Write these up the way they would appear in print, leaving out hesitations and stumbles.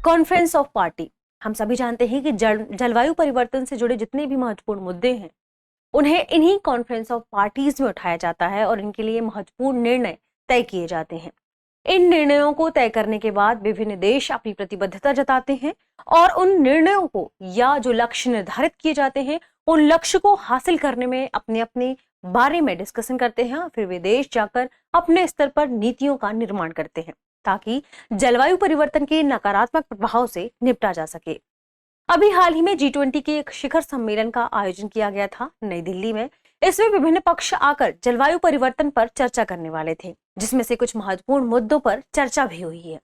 Conference of party. हम सभी जानते हैं कि जलवायु परिवर्तन से जुड़े जितने भी महत्वपूर्ण मुद्दे हैं उन्हें इन्हीं कॉन्फ्रेंस ऑफ पार्टीज में उठाया जाता है और इनके लिए महत्वपूर्ण निर्णय तय किए जाते हैं। इन निर्णयों को तय करने के बाद विभिन्न देश अपनी प्रतिबद्धता जताते हैं और उन निर्णयों को या जो लक्ष्य निर्धारित किए जाते हैं उन लक्ष्य को हासिल करने में अपने अपने बारे में डिस्कशन करते हैं और फिर वे देश जाकर अपने स्तर पर नीतियों का निर्माण करते हैं ताकि जलवायु परिवर्तन के नकारात्मक प्रभाव से निपटा जा सके। अभी हाल ही में G20 के एक शिखर सम्मेलन का आयोजन किया गया था नई दिल्ली में। इसमें विभिन्न पक्ष आकर जलवायु परिवर्तन पर चर्चा करने वाले थे, जिसमें से कुछ महत्वपूर्ण मुद्दों पर चर्चा भी हुई है।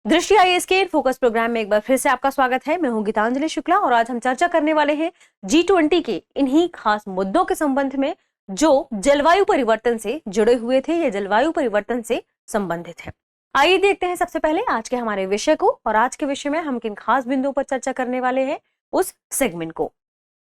दृष्टि आईएएस के फोकस प्रोग्राम में एक बार फिर से आपका स्वागत है। मैं हूं गीतांजलि शुक्ला और आज हम चर्चा करने वाले हैं G20 के इन्हीं खास मुद्दों के संबंध में जो जलवायु परिवर्तन से जुड़े हुए थे या जलवायु परिवर्तन से संबंधित है। आइए देखते हैं सबसे पहले आज के हमारे विषय को और आज के विषय में हम किन खास बिंदुओं पर चर्चा करने वाले हैं उस सेगमेंट को।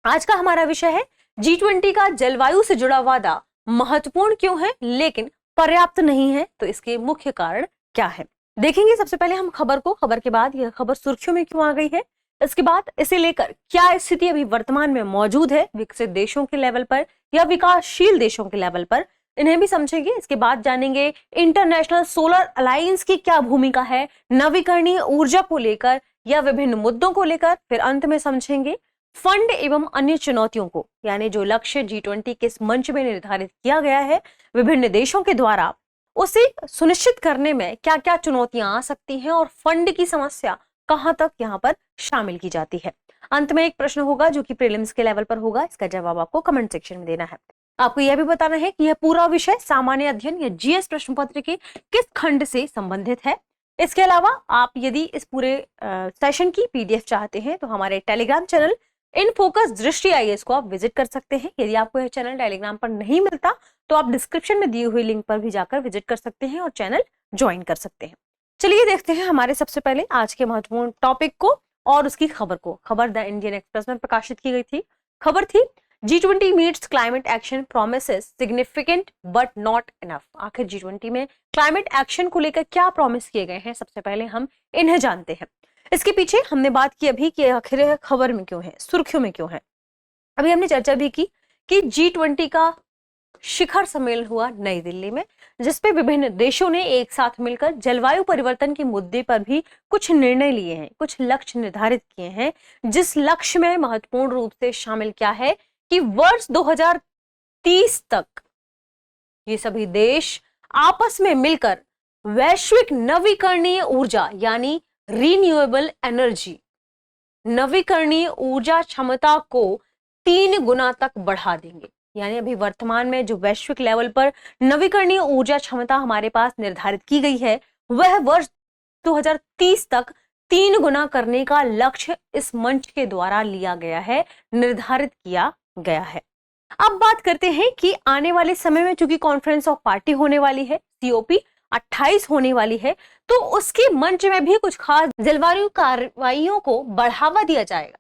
आज का हमारा विषय है G20 का जलवायु से जुड़ा वादा महत्वपूर्ण क्यों है लेकिन पर्याप्त नहीं है, तो इसके मुख्य कारण क्या है। देखेंगे सबसे पहले हम खबर को, खबर के बाद यह खबर सुर्खियों में क्यों आ गई है, इसके बाद इसे लेकर क्या स्थिति अभी वर्तमान में मौजूद है विकसित देशों के लेवल पर या विकासशील देशों के लेवल पर, इन्हें भी समझेंगे। इसके बाद जानेंगे इंटरनेशनल सोलर अलायंस की क्या भूमिका है नवीकरणीय ऊर्जा को लेकर या विभिन्न मुद्दों को लेकर। फिर अंत में समझेंगे फंड एवं अन्य चुनौतियों को, यानी जो लक्ष्य G20 के इस मंच में निर्धारित किया गया है विभिन्न देशों के द्वारा, उसे सुनिश्चित करने में क्या क्या चुनौतियां आ सकती हैं और फंड की समस्या कहां तक यहाँ पर शामिल की जाती है। अंत में एक प्रश्न होगा जो कि प्रीलिम्स के लेवल पर होगा, इसका जवाब आपको कमेंट सेक्शन में देना है। आपको यह भी बताना है कि यह पूरा विषय सामान्य अध्ययन या GS प्रश्न पत्र के किस खंड से संबंधित है। इसके अलावा आप यदि इस पूरे सेशन की PDF चाहते हैं तो हमारे टेलीग्राम चैनल इन फोकस दृष्टि आईएएस को आप विजिट कर सकते हैं। यदि आपको यह चैनल टेलीग्राम पर नहीं मिलता तो आप डिस्क्रिप्शन में दिए हुए लिंक पर भी जाकर विजिट कर सकते हैं और चैनल ज्वाइन कर सकते हैं। चलिए देखते हैं हमारे सबसे पहले आज के महत्वपूर्ण टॉपिक को और उसकी खबर को। खबर द इंडियन एक्सप्रेस में प्रकाशित की गई थी। खबर थी G20 meets climate action promises significant but not enough। आखिर G20 में क्लाइमेट एक्शन को लेकर क्या प्रॉमिस किए गए हैं, सबसे पहले हम इन्हें जानते हैं। इसके पीछे हमने बात की अभी कि आखिर यह खबर में क्यों है, सुर्खियों में क्यों है। अभी हमने चर्चा भी की कि G20 का शिखर सम्मेलन हुआ नई दिल्ली में, जिसपे विभिन्न देशों ने एक साथ मिलकर जलवायु परिवर्तन के मुद्दे पर भी कुछ निर्णय लिए हैं, कुछ लक्ष्य निर्धारित किए हैं, जिस लक्ष्य में महत्वपूर्ण रूप से शामिल क्या है कि वर्ष 2030 तक ये सभी देश आपस में मिलकर वैश्विक नवीकरणीय ऊर्जा यानी रिन्यूएबल एनर्जी, नवीकरणीय ऊर्जा क्षमता को 3 गुना तक बढ़ा देंगे। यानी अभी वर्तमान में जो वैश्विक लेवल पर नवीकरणीय ऊर्जा क्षमता हमारे पास निर्धारित की गई है वह वर्ष 2030 तक 3 गुना करने का लक्ष्य इस मंच के द्वारा लिया गया है, निर्धारित किया गया है। अब बात करते हैं कि आने वाले समय में चूंकि कॉन्फ्रेंस ऑफ पार्टी होने वाली है, COP 28 होने वाली है, तो उसके मंच में भी कुछ खास जलवायु कार्रवाइयों को बढ़ावा दिया जाएगा।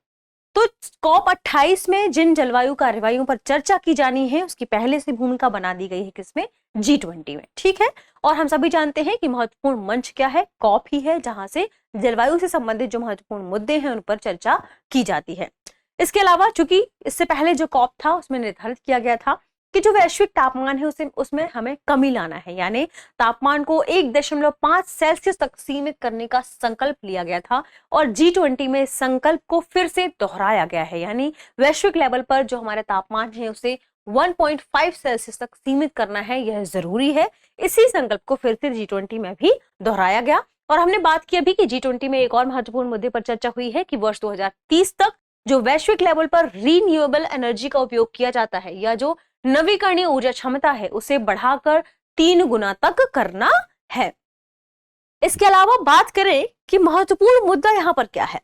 तो COP 28 में जिन जलवायु कार्रवाइयों पर चर्चा की जानी है उसकी पहले से भूमिका बना दी गई है किसमें, G20 में। ठीक है, और हम सभी जानते हैं कि महत्वपूर्ण मंच क्या है, COP ही है, जहां से जलवायु से संबंधित जो महत्वपूर्ण मुद्दे हैं उन पर चर्चा की जाती है। इसके अलावा चूंकि इससे पहले जो COP था उसमें निर्धारित किया गया था कि जो वैश्विक तापमान है उसमें हमें कमी लाना है, यानी तापमान को 1.5 सेल्सियस तक सीमित करने का संकल्प लिया गया था और G20 में संकल्प को फिर से दोहराया गया है, यानी वैश्विक लेवल पर जो हमारा तापमान है उसे 1.5 सेल्सियस तक सीमित करना है, यह जरूरी है। इसी संकल्प को फिर से G20 में भी दोहराया गया। और हमने बात की अभी कि G20 में एक और महत्वपूर्ण मुद्दे पर चर्चा हुई है कि वर्ष 2030 तक जो वैश्विक लेवल पर रिन्यूएबल एनर्जी का उपयोग किया जाता है या जो नवीकरणीय ऊर्जा क्षमता है उसे बढ़ाकर 3 गुना तक करना है। इसके अलावा बात करें कि महत्वपूर्ण मुद्दा यहां पर क्या है,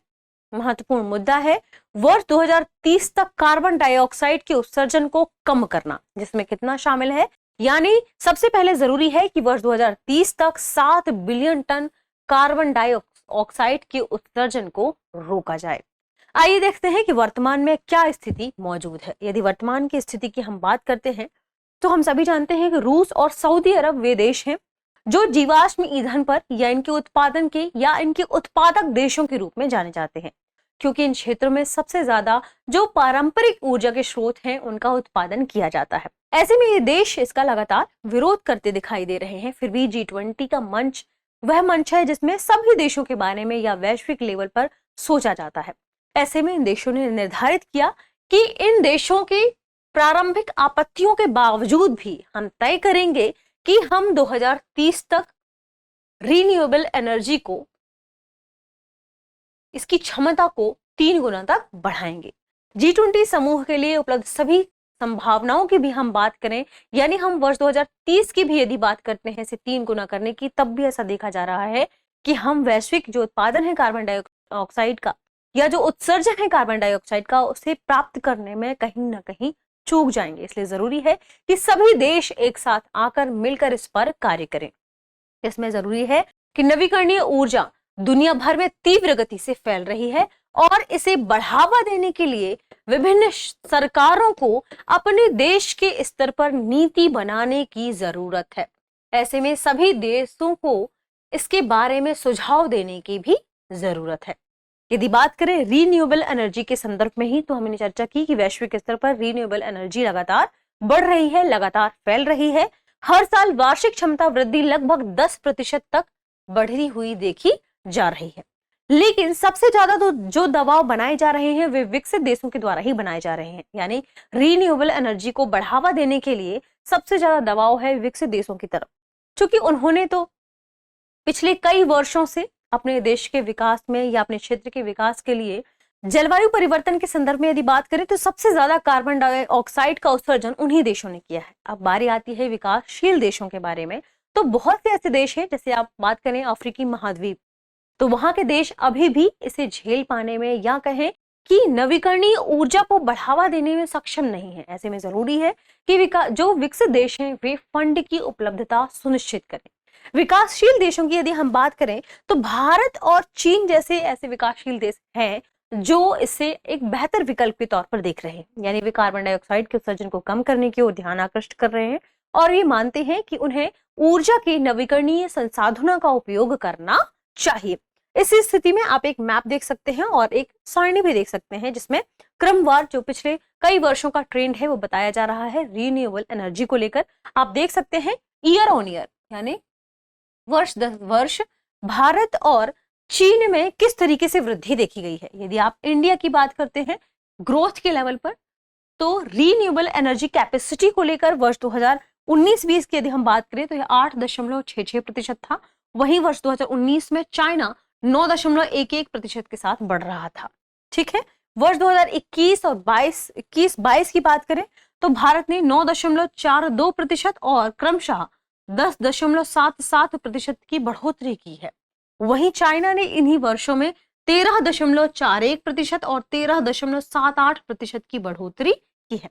महत्वपूर्ण मुद्दा है वर्ष 2030 तक कार्बन डाइऑक्साइड के उत्सर्जन को कम करना, जिसमें कितना शामिल है, यानी सबसे पहले जरूरी है कि वर्ष 2030 तक 7 बिलियन टन कार्बन डाइऑक्साइड के उत्सर्जन को रोका जाए। आइए देखते हैं कि वर्तमान में क्या स्थिति मौजूद है। यदि वर्तमान की स्थिति की हम बात करते हैं तो हम सभी जानते हैं कि रूस और सऊदी अरब वे देश हैं जो जीवाश्म ईंधन पर या इनके उत्पादन के या इनके उत्पादक देशों के रूप में जाने जाते हैं, क्योंकि इन क्षेत्रों में सबसे ज्यादा जो पारंपरिक ऊर्जा के स्रोत हैं उनका उत्पादन किया जाता है। ऐसे में ये देश इसका लगातार विरोध करते दिखाई दे रहे हैं। फिर भी G20 का मंच वह मंच है जिसमें सभी देशों के बारे में या वैश्विक लेवल पर सोचा जाता है। ऐसे में इन देशों ने निर्धारित किया कि इन देशों की प्रारंभिक आपत्तियों के बावजूद भी हम तय करेंगे कि हम 2030 तक रीन्यूएबल एनर्जी को, इसकी क्षमता को 3 गुना तक बढ़ाएंगे। G20 समूह के लिए उपलब्ध सभी संभावनाओं की भी हम बात करें, यानी हम वर्ष 2030 की भी यदि बात करते हैं इसे 3 गुना करने की, तब भी ऐसा देखा जा रहा है कि हम वैश्विक जो उत्पादन है कार्बन डाइऑक्साइड का या जो उत्सर्जन है कार्बन डाइऑक्साइड का, उसे प्राप्त करने में कहीं ना कहीं चूक जाएंगे। इसलिए जरूरी है कि सभी देश एक साथ आकर मिलकर इस पर कार्य करें। इसमें जरूरी है कि नवीकरणीय ऊर्जा दुनिया भर में तीव्र गति से फैल रही है और इसे बढ़ावा देने के लिए विभिन्न सरकारों को अपने देश के स्तर पर नीति बनाने की जरूरत है। ऐसे में सभी देशों को इसके बारे में सुझाव देने की भी जरूरत है। यदि बात करें रीन्यूएबल एनर्जी के संदर्भ में ही, तो हमने चर्चा की कि वैश्विक स्तर पर रीन्यूएबल एनर्जी लगातार बढ़ रही है, लगातार फैल रही है। हर साल वार्षिक क्षमता वृद्धि लगभग 10% तक बढ़ी हुई देखी जा रही है। लेकिन सबसे ज्यादा तो जो दबाव बनाए जा रहे हैं वे विकसित देशों के द्वारा ही बनाए जा रहे हैं। यानी रीन्यूएबल एनर्जी को बढ़ावा देने के लिए सबसे ज्यादा दबाव है विकसित देशों की तरफ, क्योंकि उन्होंने तो पिछले कई वर्षों से अपने देश के विकास में या अपने क्षेत्र के विकास के लिए जलवायु परिवर्तन के संदर्भ में यदि बात करें तो सबसे ज्यादा कार्बन डाइऑक्साइड का उत्सर्जन उन्हीं देशों ने किया है। अब बारी आती है विकासशील देशों के बारे में, तो बहुत से ऐसे देश हैं, जैसे आप बात करें अफ्रीकी महाद्वीप, तो वहां के देश अभी भी इसे झेल पाने में या कहें कि नवीकरणीय ऊर्जा को बढ़ावा देने में सक्षम नहीं है। ऐसे में जरूरी है कि जो विकसित देश हैं वे फंड की उपलब्धता सुनिश्चित करें। विकासशील देशों की यदि हम बात करें तो भारत और चीन जैसे ऐसे विकासशील देश हैं जो इसे एक बेहतर विकल्प के तौर पर देख रहे हैं। यानी वे कार्बन डाइऑक्साइड के उत्सर्जन को कम करने की ओर ध्यान आकृष्ट कर रहे हैं और ये मानते हैं कि उन्हें ऊर्जा के नवीकरणीय संसाधनों का उपयोग करना चाहिए। इस स्थिति में आप एक मैप देख सकते हैं और एक सारणी भी देख सकते हैं जिसमें क्रमवार जो पिछले कई वर्षों का ट्रेंड है वो बताया जा रहा है रीन्यूएबल एनर्जी को लेकर। आप देख सकते हैं ईयर ऑन ईयर, यानी वर्ष 10 वर्ष भारत और चीन में किस तरीके से वृद्धि देखी गई है। यदि आप इंडिया की बात करते हैं ग्रोथ के लेवल पर, तो रीन्यूएबल एनर्जी कैपेसिटी को लेकर वर्ष 2019-20 की यदि हम बात करें तो यह 8.66% था। वहीं वर्ष 2019 में चाइना 9.11% के साथ बढ़ रहा था। ठीक है, वर्ष 2021 और 21-22 की बात करें तो भारत ने 9.42% और क्रमशः 10.77% की बढ़ोतरी की है। वहीं चाइना ने इन्हीं वर्षों में 13.41% और 13.78% की बढ़ोतरी की है।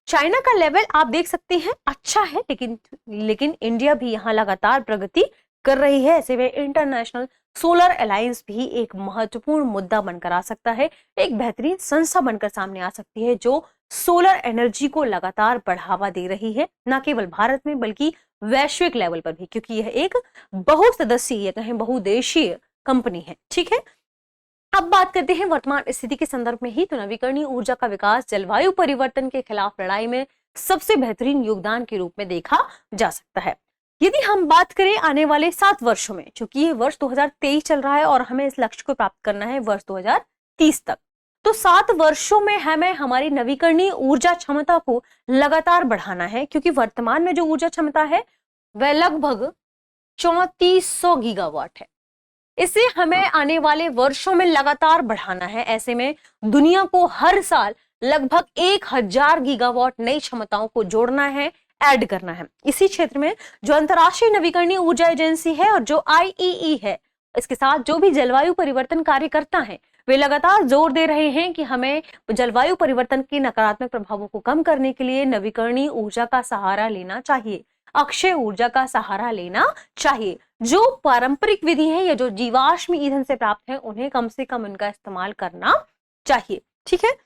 चाइना का लेवल आप देख सकते हैं अच्छा है, लेकिन इंडिया भी यहाँ लगातार प्रगति कर रही है। ऐसे में इंटरनेशनल सोलर अलायंस भी एक महत्वपूर्ण मुद्दा बनकर आ सकता है, एक बेहतरीन संस्था बनकर सामने आ सकती है जो सोलर एनर्जी को लगातार बढ़ावा दे रही है, न केवल भारत में बल्कि वैश्विक लेवल पर भी, क्योंकि यह एक बहुसदस्यीय कहें बहुदेशीय कंपनी है। ठीक है, अब बात करते हैं वर्तमान स्थिति के संदर्भ में ही, तो नवीकरणीय ऊर्जा का विकास जलवायु परिवर्तन के खिलाफ लड़ाई में सबसे बेहतरीन योगदान के रूप में देखा जा सकता है। यदि हम बात करें आने वाले 7 वर्षों में, चूंकि ये वर्ष 2023 चल रहा है और हमें इस लक्ष्य को प्राप्त करना है वर्ष 2030 तक, तो 7 वर्षों में हमें हमारी नवीकरणीय ऊर्जा क्षमता को लगातार बढ़ाना है, क्योंकि वर्तमान में जो ऊर्जा क्षमता है वह लगभग 3400 गीगावाट है। इसे हमें आने वाले वर्षों में लगातार बढ़ाना है। ऐसे में दुनिया को हर साल लगभग 1000 गीगावाट नई क्षमताओं को जोड़ना है, ऐड करना है। इसी क्षेत्र में जो अंतर्राष्ट्रीय नवीकरणीय ऊर्जा एजेंसी है और जो IEE है, इसके साथ जो भी जलवायु परिवर्तन कार्यकर्ता हैं, वे लगातार जोर दे रहे हैं कि हमें जलवायु परिवर्तन के नकारात्मक प्रभावों को कम करने के लिए नवीकरणीय ऊर्जा का सहारा लेना चाहिए, अक्षय ऊर्जा का सहारा लेना चाहिए। जो पारंपरिक विधि है या जो जीवाश्म ईंधन से प्राप्त है उन्हें कम से कम उनका इस्तेमाल करना चाहिए। ठीक है,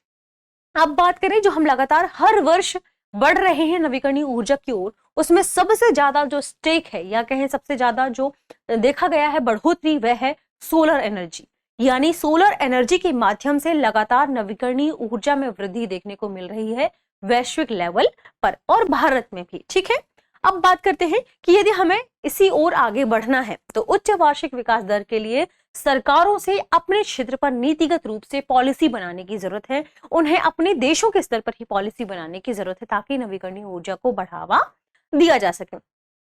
अब बात करें जो हम लगातार हर वर्ष बढ़ रहे हैं नवीकरणीय ऊर्जा की ओर, उसमें सबसे ज्यादा जो स्टेक है या कहें सबसे ज्यादा जो देखा गया है बढ़ोतरी वह है सोलर एनर्जी। यानी सोलर एनर्जी के माध्यम से लगातार नवीकरणीय ऊर्जा में वृद्धि देखने को मिल रही है वैश्विक लेवल पर और भारत में भी। ठीक है, अब बात करते हैं कि यदि हमें इसी ओर आगे बढ़ना है तो उच्च वार्षिक विकास दर के लिए सरकारों से अपने क्षेत्र पर नीतिगत रूप से पॉलिसी बनाने की जरूरत है। उन्हें अपने देशों के स्तर पर ही पॉलिसी बनाने की जरूरत है ताकि नवीकरणीय ऊर्जा को बढ़ावा दिया जा सके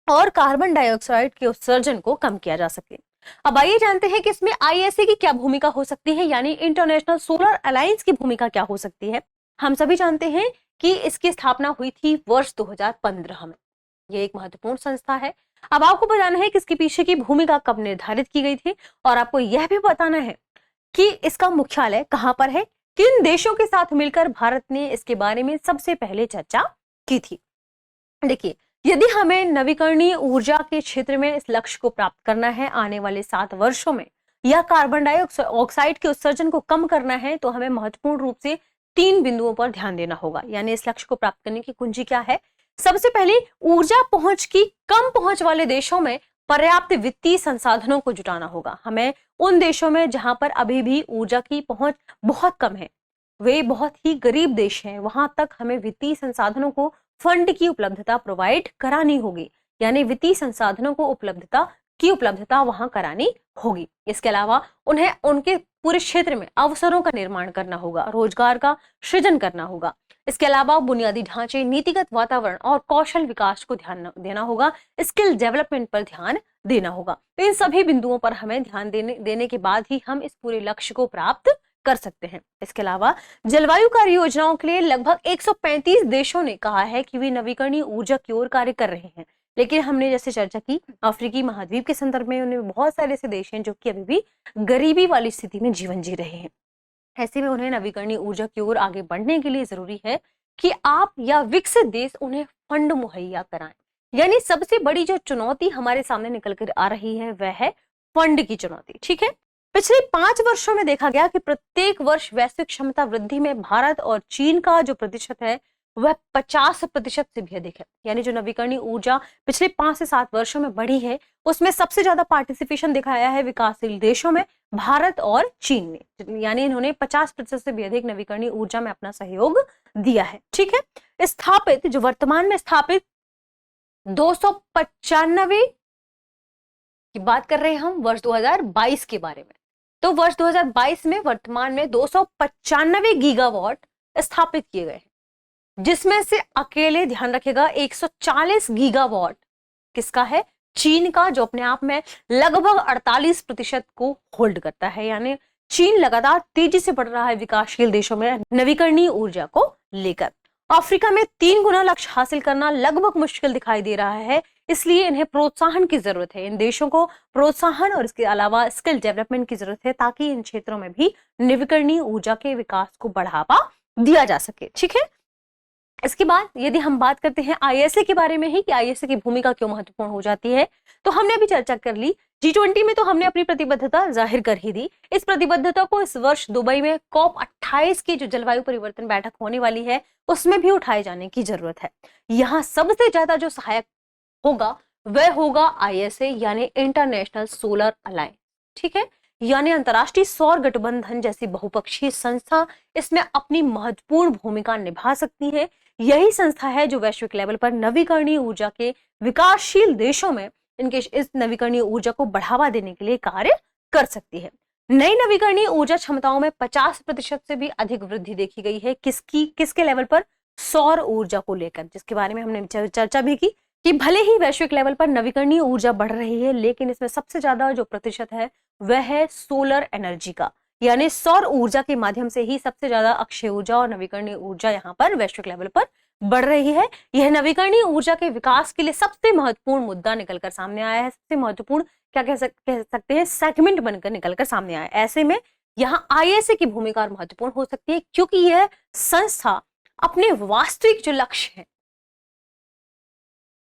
और कार्बन डाइऑक्साइड के उत्सर्जन को कम किया जा सके। अब आइए जानते हैं कि इसमें आईएसए की क्या भूमिका हो सकती है, यानी इंटरनेशनल सोलर अलायंस की भूमिका क्या हो सकती है। हम सभी जानते हैं कि इसकी स्थापना हुई थी वर्ष 2015 में। ये एक महत्वपूर्ण संस्था है। अब आपको बताना है कि इसके पीछे की भूमिका कब निर्धारित की गई थी और आपको यह भी बताना है कि इसका मुख्यालय कहां पर है, किन देशों के साथ मिलकर भारत ने इसके बारे में सबसे पहले चर्चा की थी। देखिए, यदि हमें नवीकरणीय ऊर्जा के क्षेत्र में इस लक्ष्य को प्राप्त करना है आने वाले 7 वर्षों में या कार्बन डाइऑक्साइड के उत्सर्जन को कम करना है तो हमें महत्वपूर्ण रूप से 3 बिंदुओं पर ध्यान देना होगा। यानी इस लक्ष्य को प्राप्त करने की कुंजी क्या है? सबसे पहले ऊर्जा पहुंच की कम पहुंच वाले देशों में पर्याप्त वित्तीय संसाधनों को जुटाना होगा। हमें उन देशों में जहां पर अभी भी ऊर्जा की पहुंच बहुत कम है, वे बहुत ही गरीब देश हैं, वहां तक हमें वित्तीय संसाधनों को फंड की उपलब्धता प्रोवाइड करानी होगी। यानी वित्तीय संसाधनों को उपलब्धता वहां करानी होगी। इसके अलावा उन्हें उनके पूरे क्षेत्र में अवसरों का निर्माण करना होगा, रोजगार का सृजन करना होगा। इसके अलावा बुनियादी ढांचे, नीतिगत वातावरण और कौशल विकास को ध्यान देना होगा, स्किल डेवलपमेंट पर ध्यान देना होगा। तो इन सभी बिंदुओं पर हमें ध्यान देने के बाद ही हम इस पूरे लक्ष्य को प्राप्त कर सकते हैं। इसके अलावा जलवायु कार्य योजनाओं के लिए लगभग 135 देशों ने कहा है कि वे नवीकरणीय ऊर्जा की ओर कार्य कर रहे हैं। लेकिन हमने जैसे चर्चा की अफ्रीकी महाद्वीप के संदर्भ में उन्हें बहुत सारे ऐसे देश हैं जो कि अभी भी गरीबी वाली स्थिति में जीवन जी रहे हैं। ऐसे में उन्हें नवीकरणीय ऊर्जा की ओर आगे बढ़ने के लिए जरूरी है कि आप या विकसित देश उन्हें फंड मुहैया कराएं। यानी सबसे बड़ी जो चुनौती हमारे सामने निकल कर आ रही है वह है फंड की चुनौती। ठीक है, पिछले 5 वर्षों में देखा गया कि प्रत्येक वर्ष वैश्विक क्षमता वृद्धि में भारत और चीन का जो प्रतिशत है वह 50% से भी अधिक है। यानी जो नवीकरणीय ऊर्जा पिछले 5 से 7 वर्षों में बढ़ी है उसमें सबसे ज्यादा पार्टिसिपेशन दिखाया है विकासशील देशों में, भारत और चीन ने। यानी इन्होंने 50% से भी अधिक नवीकरणीय ऊर्जा में अपना सहयोग दिया है। ठीक है, वर्तमान में स्थापित 295 की बात कर रहे हैं हम वर्ष 2022 के बारे में। तो वर्ष 2022 में वर्तमान में 295 गीगावाट स्थापित किए गए हैं, जिसमें से अकेले ध्यान रखेगा 140 गीगावाट किसका है? चीन का, जो अपने आप में लगभग 48% को होल्ड करता है। यानी चीन लगातार तेजी से बढ़ रहा है विकासशील देशों में नवीकरणीय ऊर्जा को लेकर। अफ्रीका में 3 गुना लक्ष्य हासिल करना लगभग मुश्किल दिखाई दे रहा है, इसलिए इन्हें प्रोत्साहन की जरूरत है। इन देशों को प्रोत्साहन और इसके अलावा स्किल डेवलपमेंट की जरूरत है ताकि इन क्षेत्रों में भी नवीकरणीय ऊर्जा के विकास को बढ़ावा दिया जा सके। ठीक है, इसके बाद यदि हम बात करते हैं आईएसए के बारे में ही कि आईएसए की भूमिका क्यों महत्वपूर्ण हो जाती है, तो हमने अभी चर्चा कर ली। G20 में तो हमने अपनी प्रतिबद्धता जाहिर कर ही दी। इस प्रतिबद्धता को इस वर्ष दुबई में COP28 की जो जलवायु परिवर्तन बैठक होने वाली है उसमें भी उठाए जाने की जरूरत है। यहाँ सबसे ज्यादा जो सहायक होगा वह होगा आईएसए यानी इंटरनेशनल सोलर अलायंस। ठीक है, यानी अंतरराष्ट्रीय सौर गठबंधन जैसी बहुपक्षीय संस्था इसमें अपनी महत्वपूर्ण भूमिका निभा सकती है। यही संस्था है जो वैश्विक लेवल पर नवीकरणीय ऊर्जा के विकासशील देशों में इस नवीकरणीय ऊर्जा को बढ़ावा देने के लिए कार्य कर सकती है। नई नवीकरणीय ऊर्जा क्षमताओं में 50% से भी अधिक वृद्धि देखी गई है। किसके लेवल पर? सौर ऊर्जा को लेकर, जिसके बारे में हमने चर्चा भी की कि भले ही वैश्विक लेवल पर नवीकरणीय ऊर्जा बढ़ रही है लेकिन इसमें सबसे ज्यादा जो प्रतिशत है वह है सोलर एनर्जी का। यानी सौर ऊर्जा के माध्यम से ही सबसे ज्यादा अक्षय ऊर्जा और नवीकरणीय ऊर्जा यहाँ पर वैश्विक लेवल पर बढ़ रही है। यह नवीकरणीय ऊर्जा के विकास के लिए सबसे महत्वपूर्ण मुद्दा निकलकर सामने आया है, सबसे महत्वपूर्ण क्या कह सकते हैं सेगमेंट बनकर निकलकर सामने आया। ऐसे में यहाँ आईएसए की भूमिका महत्वपूर्ण हो सकती है क्योंकि यह संस्था अपने वास्तविक जो लक्ष्य है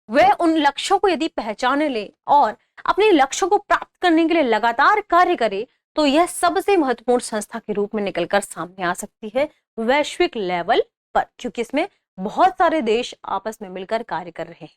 वह उन लक्ष्यों को यदि पहचाने ले और अपने लक्ष्यों को प्राप्त करने के लिए लगातार कार्य करे तो यह सबसे महत्वपूर्ण संस्था के रूप में निकलकर सामने आ सकती है वैश्विक लेवल पर, क्योंकि इसमें बहुत सारे देश आपस में मिलकर कार्य कर रहे हैं।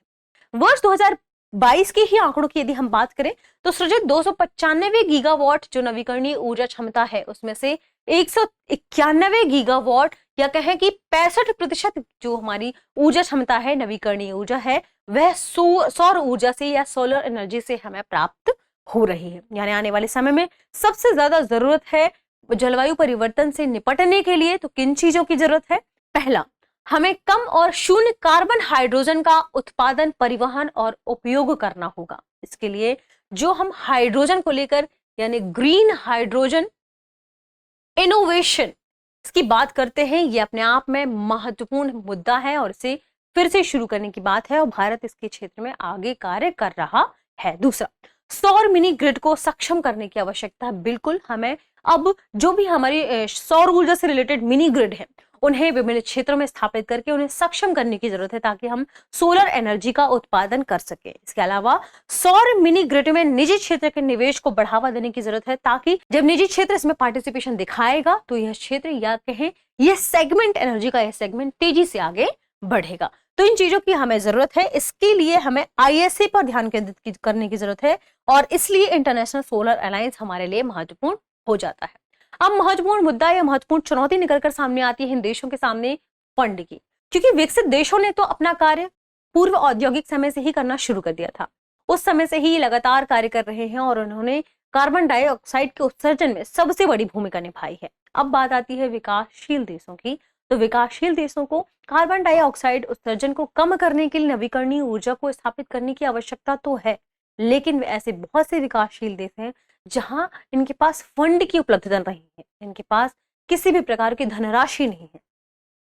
वर्ष 2022 के ही आंकड़ों की यदि हम बात करें तो सृजित 295 गीगावाट जो नवीकरणीय ऊर्जा क्षमता है, उसमें से 191 गीगावाट या कहें कि 65% जो हमारी ऊर्जा क्षमता है, नवीकरणीय ऊर्जा है, वह सौर ऊर्जा से या सोलर एनर्जी से हमें प्राप्त हो रही है। यानी आने वाले समय में सबसे ज्यादा जरूरत है जलवायु परिवर्तन से निपटने के लिए तो किन चीजों की जरूरत है? पहला, हमें कम और शून्य कार्बन हाइड्रोजन का उत्पादन, परिवहन और उपयोग करना होगा। इसके लिए जो हम हाइड्रोजन को लेकर यानी ग्रीन हाइड्रोजन इनोवेशन इसकी बात करते हैं, ये अपने आप में महत्वपूर्ण मुद्दा है और इसे फिर से शुरू करने की बात है और भारत इसके क्षेत्र में आगे कार्य कर रहा है। दूसरा, सौर मिनी ग्रिड को सक्षम करने की आवश्यकता है। बिल्कुल, हमें अब जो भी हमारी सौर ऊर्जा से रिलेटेड मिनी ग्रिड है उन्हें विभिन्न क्षेत्रों में स्थापित करके उन्हें सक्षम करने की जरूरत है ताकि हम सोलर एनर्जी का उत्पादन कर सके। इसके अलावा सौर मिनी ग्रिड में निजी क्षेत्र के निवेश को बढ़ावा देने की जरूरत है ताकि जब निजी क्षेत्र इसमें पार्टिसिपेशन दिखाएगा तो यह क्षेत्र या कहें यह सेगमेंट, एनर्जी का यह सेगमेंट तेजी से आगे बढ़ेगा। तो इन चीजों की हमें जरूरत है। इसके लिए हमें ISA पर ध्यान केंद्रित करने की जरूरत है और इसलिए इंटरनेशनल सोलर अलायंस हमारे लिए महत्वपूर्ण हो जाता है। अब महत्वपूर्ण मुद्दा या महत्वपूर्ण चुनौती निकलकर सामने आती है इन देशों के सामने फंड की, क्योंकि विकसित देशों ने तो अपना कार्य पूर्व औद्योगिक समय से ही करना शुरू कर दिया था। उस समय से ही लगातार कार्य कर रहे हैं और उन्होंने कार्बन डाइऑक्साइड के उत्सर्जन में सबसे बड़ी भूमिका निभाई है। अब बात आती है विकासशील देशों की, तो विकासशील देशों को कार्बन डाइऑक्साइड उत्सर्जन को कम करने के लिए नवीकरणीय ऊर्जा को स्थापित करने की आवश्यकता तो है, लेकिन ऐसे बहुत से विकासशील देश हैं जहां इनके पास फंड की उपलब्धता नहीं है, इनके पास किसी भी प्रकार की धनराशि नहीं है,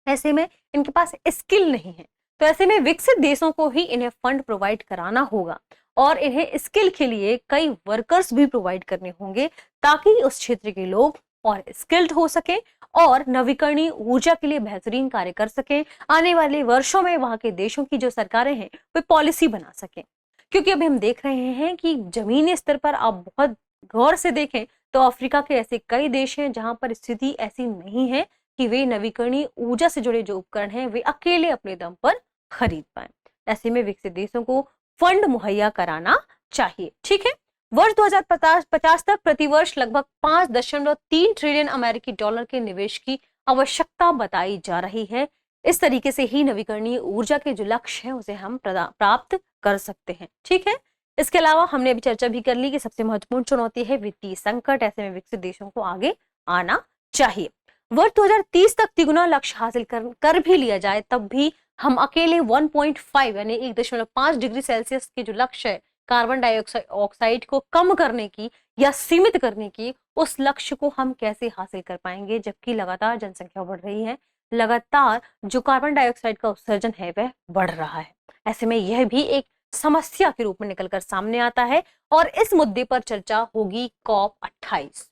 ऐसे में इनके पास स्किल नहीं है। तो ऐसे में विकसित देशों को ही इन्हें फंड प्रोवाइड कराना होगा और इन्हें स्किल के लिए कई वर्कर्स भी प्रोवाइड करने होंगे ताकि उस क्षेत्र के लोग और स्किल्ड हो सके और नवीकरणीय ऊर्जा के लिए बेहतरीन कार्य कर सके। आने वाले वर्षों में वहां के देशों की जो सरकारें हैं वे पॉलिसी बना सकें, क्योंकि अभी हम देख रहे हैं कि जमीनी स्तर पर आप बहुत गौर से देखें तो अफ्रीका के ऐसे कई देश हैं जहां पर स्थिति ऐसी नहीं है कि वे नवीकरणीय ऊर्जा से जुड़े जो उपकरण हैं वे अकेले अपने दम पर खरीद पाए। ऐसे में विकसित देशों को फंड मुहैया कराना चाहिए। ठीक है, वर्ष 2050 तक प्रतिवर्ष लगभग 5.3 ट्रिलियन अमेरिकी डॉलर के निवेश की आवश्यकता बताई जा रही है। इस तरीके से ही नवीकरणीय ऊर्जा के जो लक्ष्य है उसे हम प्राप्त कर सकते हैं। ठीक है, इसके अलावा हमने अभी चर्चा भी कर ली कि सबसे महत्वपूर्ण चुनौती है वित्तीय संकट। ऐसे में विकसित देशों को आगे आना चाहिए। वर्ष 2030 तक तिगुना लक्ष्य हासिल कर भी लिया जाए तब भी हम अकेले 1.5 यानी 1.5 डिग्री सेल्सियस के जो लक्ष्य है कार्बन डाइऑक्साइड को कम करने की या सीमित करने की, उस लक्ष्य को हम कैसे हासिल कर पाएंगे जबकि लगातार जनसंख्या बढ़ रही है, लगातार जो कार्बन डाइऑक्साइड का उत्सर्जन है वह बढ़ रहा है। ऐसे में यह भी एक समस्या के रूप में निकलकर सामने आता है और इस मुद्दे पर चर्चा होगी COP28।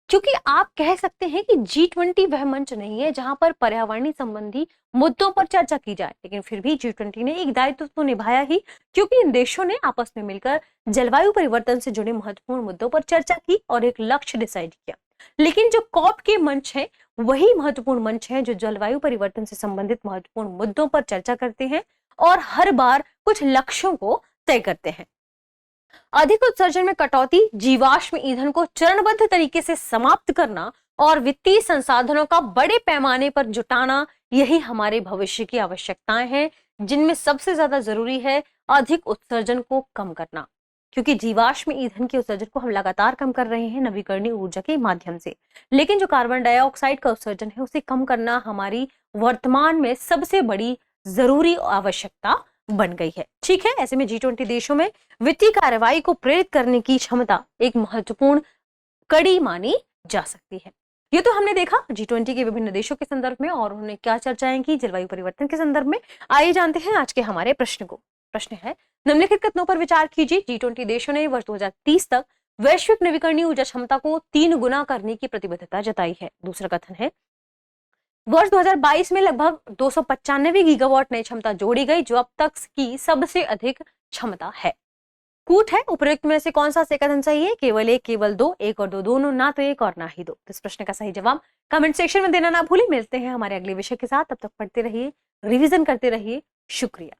क्योंकि आप कह सकते हैं कि G20 वह मंच नहीं है जहां पर पर्यावरणीय संबंधी मुद्दों पर चर्चा की जाए, लेकिन फिर भी G20 ने एक दायित्व तो निभाया ही, क्योंकि इन देशों ने आपस में मिलकर जलवायु परिवर्तन से जुड़े महत्वपूर्ण मुद्दों पर चर्चा की और एक लक्ष्य डिसाइड किया। लेकिन जो COP के मंच है वही महत्वपूर्ण मंच है जो जलवायु परिवर्तन से संबंधित महत्वपूर्ण मुद्दों पर चर्चा करते हैं और हर बार कुछ लक्ष्यों को तय करते हैं। अधिक उत्सर्जन में कटौती, जीवाश्म ईंधन को चरणबद्ध तरीके से समाप्त करना और वित्तीय संसाधनों का बड़े पैमाने पर जुटाना, यही हमारे भविष्य की आवश्यकताएं हैं, जिनमें सबसे ज्यादा जरूरी है अधिक उत्सर्जन को कम करना, क्योंकि जीवाश्म ईंधन के उत्सर्जन को हम लगातार कम कर रहे हैं नवीकरणीय ऊर्जा के माध्यम से, लेकिन जो कार्बन डाइऑक्साइड का उत्सर्जन है उसे कम करना हमारी वर्तमान में सबसे बड़ी जरूरी आवश्यकता बन गई है। ठीक है, ऐसे में G20 देशों में वित्तीय कार्रवाई को प्रेरित करने की क्षमता एक महत्वपूर्ण कड़ी मानी जा सकती है। ये तो हमने देखा G20 के विभिन्न देशों के संदर्भ में और उन्होंने क्या चर्चाएं की जलवायु परिवर्तन के संदर्भ में। आइए जानते हैं आज के हमारे प्रश्न को। प्रश्न है, निम्नलिखित कथनों पर विचार कीजिए। G20 देशों ने वर्ष 2030 तक वैश्विक नवीकरणीय ऊर्जा क्षमता को 3 गुना करने की प्रतिबद्धता जताई है। दूसरा कथन है, वर्ष 2022 में लगभग 295 गीगावाट नई क्षमता जोड़ी गई जो अब तक की सबसे अधिक क्षमता है। कूट है, उपयुक्त में से कौन सा कथन सही है? केवल एक, केवल दो, एक और दो, दोनों, ना तो एक और ना ही दो। इस प्रश्न का सही जवाब कमेंट सेक्शन में देना ना भूलें। मिलते हैं हमारे अगले विषय के साथ, तब तक पढ़ते रहिए, रिवीजन करते रहिए। शुक्रिया।